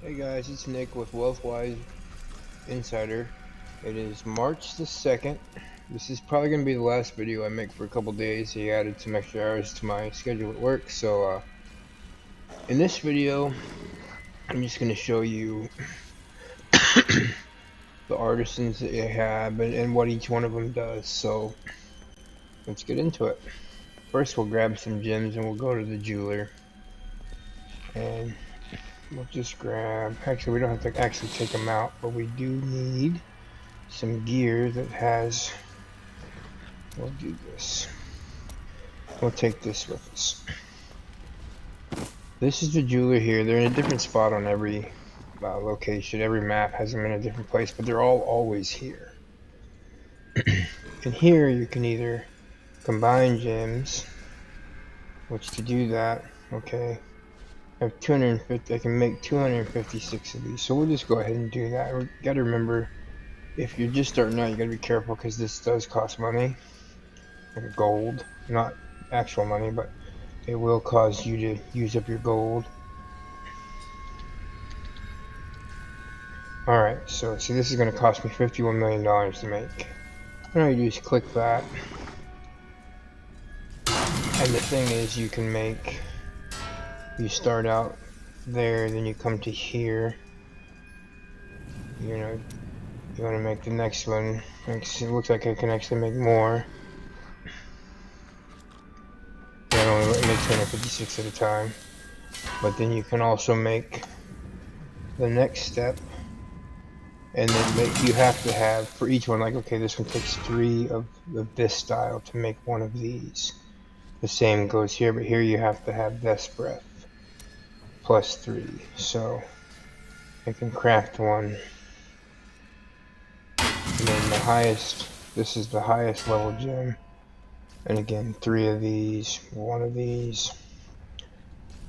Hey guys, it's Nick with Wealthwise Insider. It is March the 2nd. This is probably going to be the last video I make for a couple days. He added some extra hours to my schedule at work. So in this video, I'm just going to show you the artisans that I have and what each one of them does. So let's get into it. First, we'll grab some gems and we'll go to the jeweler. And we'll just grab, actually we don't have to actually take them out, but we do need some gear that has, we'll do this. We'll take this with us. This is the jeweler here. They're in a different spot on every location. Every map has them in a different place, but they're all always here. And here you can either combine gems, which to do that, okay, I have 250. I can make 256 of these. So we'll just go ahead and do that. We gotta remember, if you're just starting out, you gotta be careful because this does cost money, like gold, not actual money, but it will cause you to use up your gold. Alright, so see, this is going to cost me $51 million to make. All you do is click that. And the thing is, you can make, you start out there, then you come to here. You know, you want to make the next one. It looks like I can actually make more. That only let me make 256 at a time. But then you can also make the next step. And then you have to have, for each one, like, okay, this one takes 3 of this style to make one of these. The same goes here, but here you have to have this breath plus 3. So I can craft one. And then the highest, this is the highest level gem. And again, 3 of these, 1 of these.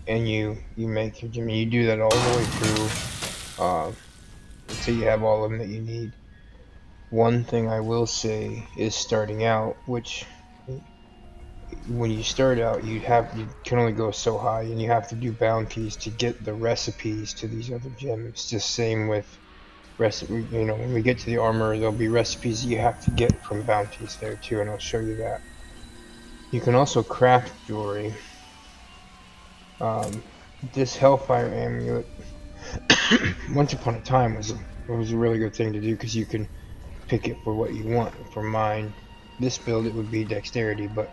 And you make your gem. You do that all the way through until you have all of them that you need. One thing I will say is starting out, which when you start out, you can only go so high, and you have to do bounties to get the recipes to these other gems. Just same with recipe. You know, when we get to the armor, there'll be recipes you have to get from bounties there too, and I'll show you that. You can also craft jewelry. This Hellfire amulet, once upon a time, was a really good thing to do because you can pick it for what you want. For mine, this build, it would be dexterity, but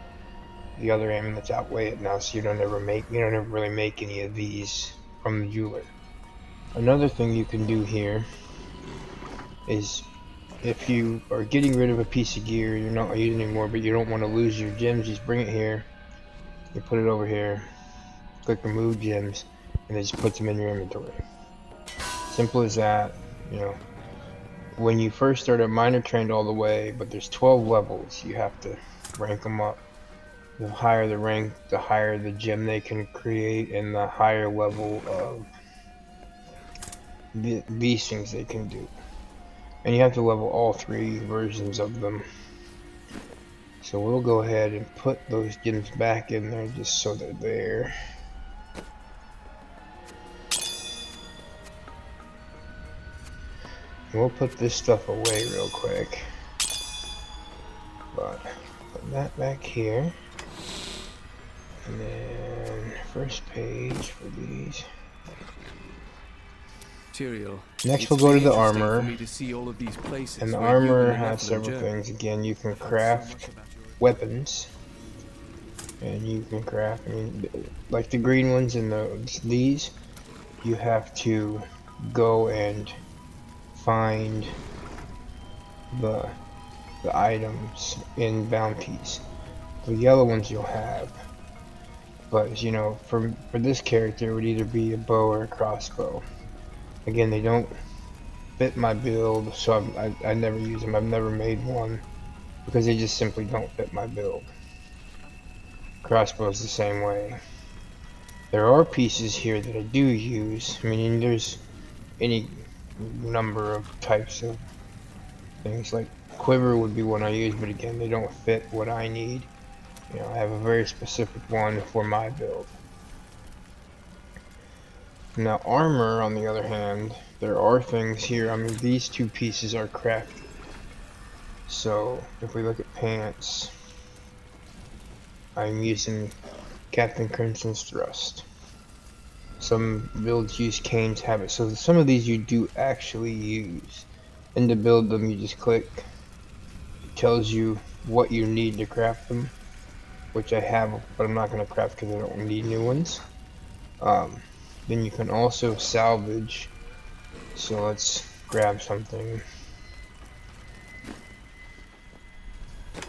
the other amulets outweigh it now, so you don't ever really make any of these from the jeweler. Another thing you can do here is, if you are getting rid of a piece of gear you're not using anymore, but you don't want to lose your gems, just bring it here, you put it over here, click remove gems, and it just puts them in your inventory. Simple as that. You know, when you first start, mine are trained all the way, but there's 12 levels. You have to rank them up. The higher the rank, the higher the gem they can create, and the higher level of these things they can do. And you have to level all 3 versions of them. So we'll go ahead and put those gems back in there just so they're there. And we'll put this stuff away real quick. But put that back here. And then first page for these. Next we'll go to the armor. And the armor has several things. Again, you can craft weapons. And you can craft, like the green ones and these, you have to go and find the items in bounties. The yellow ones you'll have, but you know, for this character it would either be a bow or a crossbow. Again, they don't fit my build, so I never use them. I've never made one because they just simply don't fit my build. Crossbow's the same way. There are pieces here that I do use. I mean, there's any number of types of things. Like quiver would be one I use, but again, they don't fit what I need. You know, I have a very specific one for my build. Now armor, on the other hand, there are things here. I mean, these two pieces are crafted. So if we look at pants, I'm using Captain Crimson's Thrust. Some builds use Kane's Habit. So some of these you do actually use. And to build them, you just click. It tells you what you need to craft them, which I have, but I'm not going to craft because I don't need new ones. Then you can also salvage. So let's grab something.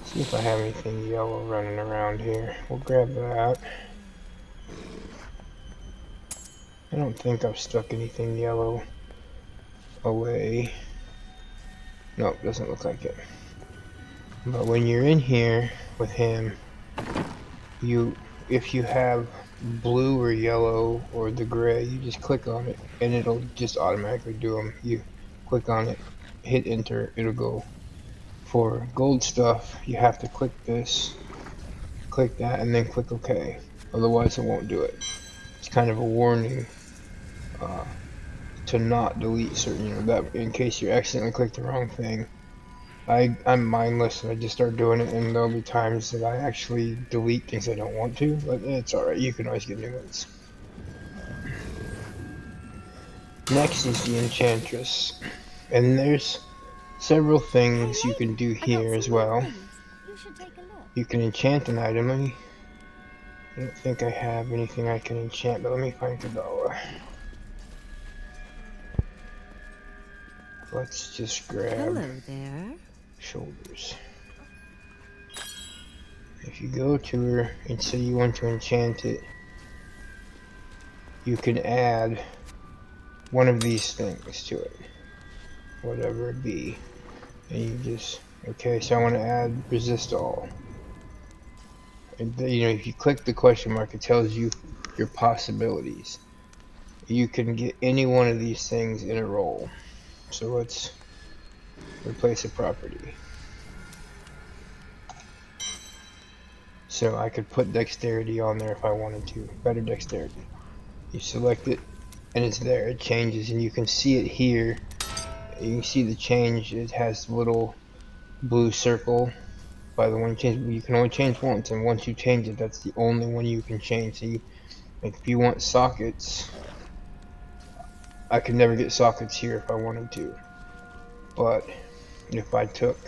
See if I have anything yellow running around here. We'll grab that. I don't think I've stuck anything yellow away. Nope, doesn't look like it. But when you're in here with him, if you have blue or yellow or the gray, you just click on it and it'll just automatically do them. You click on it, hit enter, it'll go. For gold stuff, you have to click this, click that, and then click OK. Otherwise, it won't do it. It's kind of a warning to not delete certain, that in case you accidentally click the wrong thing. I'm mindless and I just start doing it, and there'll be times that I actually delete things I don't want to, but it's alright, you can always get new ones. Next is the Enchantress, and there's several things you can do here as well. You can enchant an item. I don't think I have anything I can enchant, but let me find $1. Let's just grab Hello there. Shoulders. If you go to her and say you want to enchant it, you can add one of these things to it, whatever it be, and you just, okay, so I want to add resist all. And if you click the question mark, it tells you your possibilities. You can get any one of these things in a roll. So let's replace a property. So I could put dexterity on there if I wanted to. Better dexterity. You select it and it's there. It changes and you can see it here. You can see the change. It has the little blue circle by the one you change. You can only change once, and once you change it, that's the only one you can change. So if you want sockets, I could never get sockets here if I wanted to. But if I took,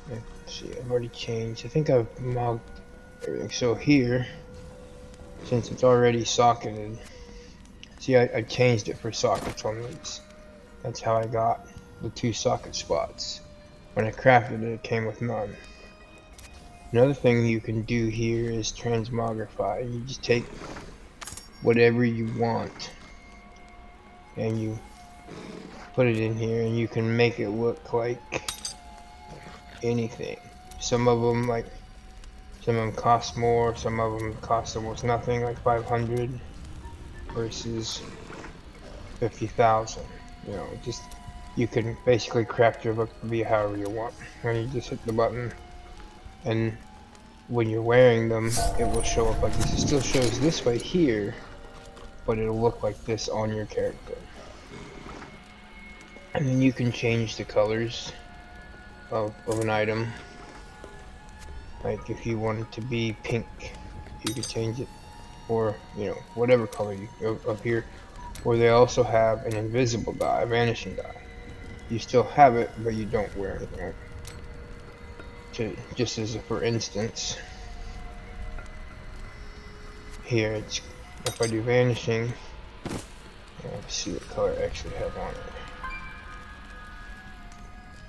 let's see, I've already changed. I think I've mocked everything. So here, since it's already socketed, see, I changed it for sockets on these. That's how I got the 2 socket spots. When I crafted it, it came with none. Another thing you can do here is transmogrify. You just take whatever you want and you put it in here, and you can make it look like anything. Some of them cost more, some of them cost almost nothing, like 500 versus 50,000. Just you can basically craft your look to be however you want, and you just hit the button, and when you're wearing them, it will show up like this. It still shows this way here, but it'll look like this on your character. And then you can change the colors of an item. Like if you want it to be pink, you can change it, or whatever color you up here. Or they also have an invisible dye, a vanishing dye. You still have it, but you don't wear anything. Just as a for instance, here it's, if I do vanishing, let's see what color I actually have on it.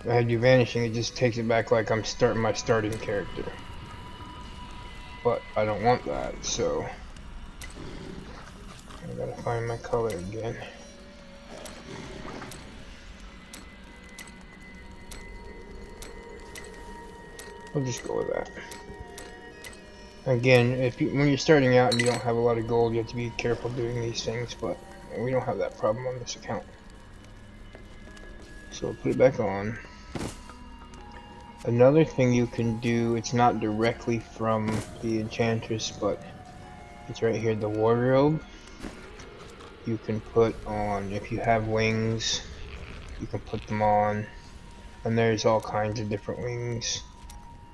If I do vanishing, it just takes it back like I'm starting my starting character. But I don't want that, so I gotta find my color again. I'll just go with that. Again, when you're starting out and you don't have a lot of gold, you have to be careful doing these things, but we don't have that problem on this account. So we'll put it back on. Another thing you can do, it's not directly from the Enchantress, but it's right here, the wardrobe. you can put on, if you have wings, you can put them on. And there's all kinds of different wings,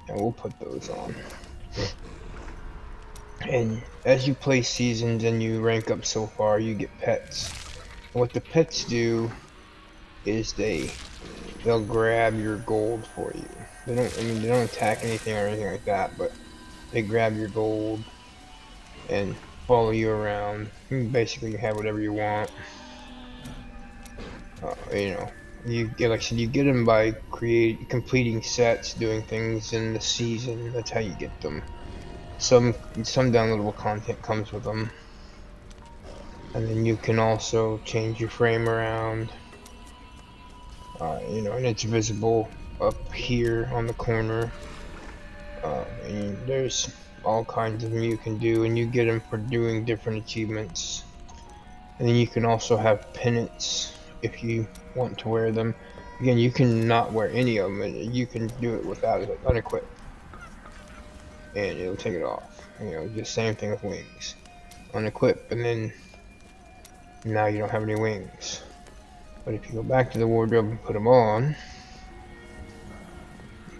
and we'll put those on. And as you play seasons and you rank up so far, you get pets. And what the pets do is they'll grab your gold for you. They don't attack anything or anything like that, but they grab your gold and follow you around. Basically, you have whatever you want. You get, like I said, you get them by completing sets, doing things in the season. That's how you get them. Some downloadable content comes with them, and then you can also change your frame around. And it's visible up here on the corner. And there's all kinds of them you can do, and you get them for doing different achievements. And then you can also have pennants if you want to wear them. Again, you can not wear any of them, and you can do it without it, unequip, and it'll take it off. Just same thing with wings. Unequip, and then now you don't have any wings. But if you go back to the wardrobe and put them on,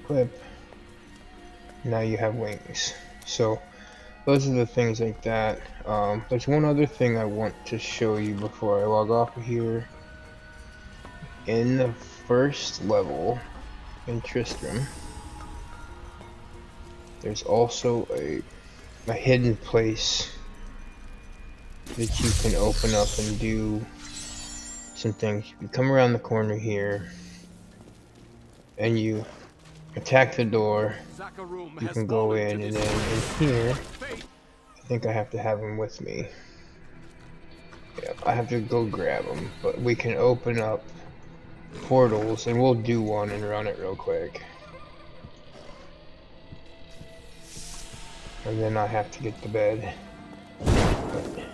equip, now you have wings. So those are the things like that. There's one other thing I want to show you before I log off of here. In the first level in Tristram, there's also a hidden place that you can open up and do some things. You come around the corner here and you attack the door. You can go in, and then in here, I think I have to have them with me. Yeah, I have to go grab them, but we can open up portals, and we'll do one and run it real quick. And then I have to get to bed. But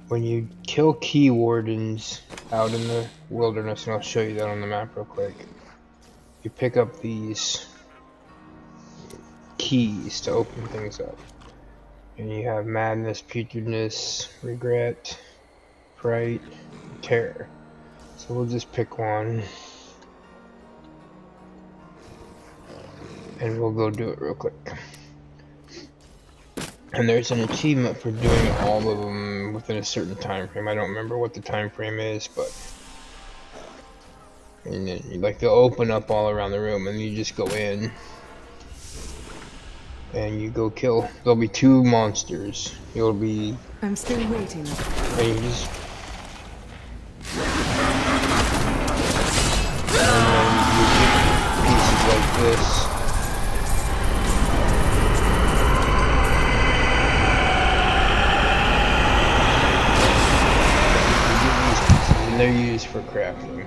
when you kill key wardens out in the wilderness, and I'll show you that on the map real quick, you pick up these keys to open things up. And you have madness, putridness, regret, fright, terror. So we'll just pick one, and we'll go do it real quick. And there's an achievement for doing all of them within a certain time frame. I don't remember what the time frame is, but and then, they'll open up all around the room, and you just go in and you go kill. There'll be 2 monsters. You'll be. I'm still waiting. And you just. Like this. And they're used for crafting.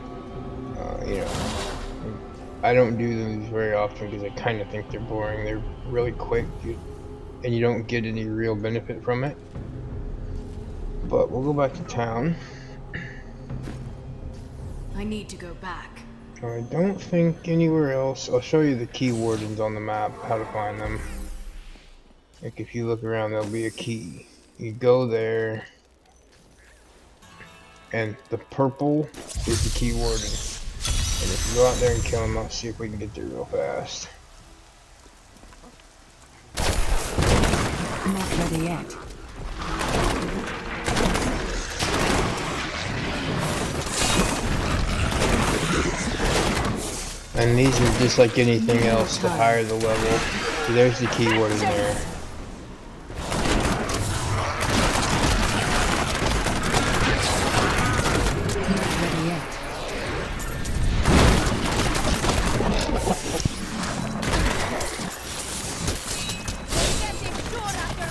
I don't do these very often because I kind of think they're boring. They're really quick, and you don't get any real benefit from it. But we'll go back to town. I need to go back. I don't think anywhere else. I'll show you the key wardens on the map, how to find them. Like if you look around, there'll be a key. You go there, and the purple is the key warden. And if you go out there and kill him, I'll see if we can get there real fast. Not ready yet. And these are just like anything else, the higher the level. So there's the keyword in there.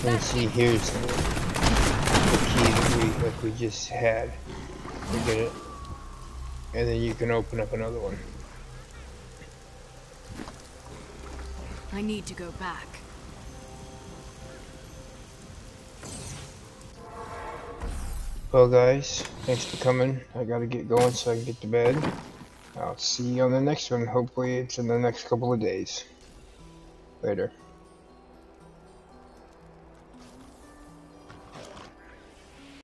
And see, here's the key that we just had. We get it. And then you can open up another one. I need to go back. Well guys, thanks for coming. I gotta get going so I can get to bed. I'll see you on the next one. Hopefully it's in the next couple of days. Later.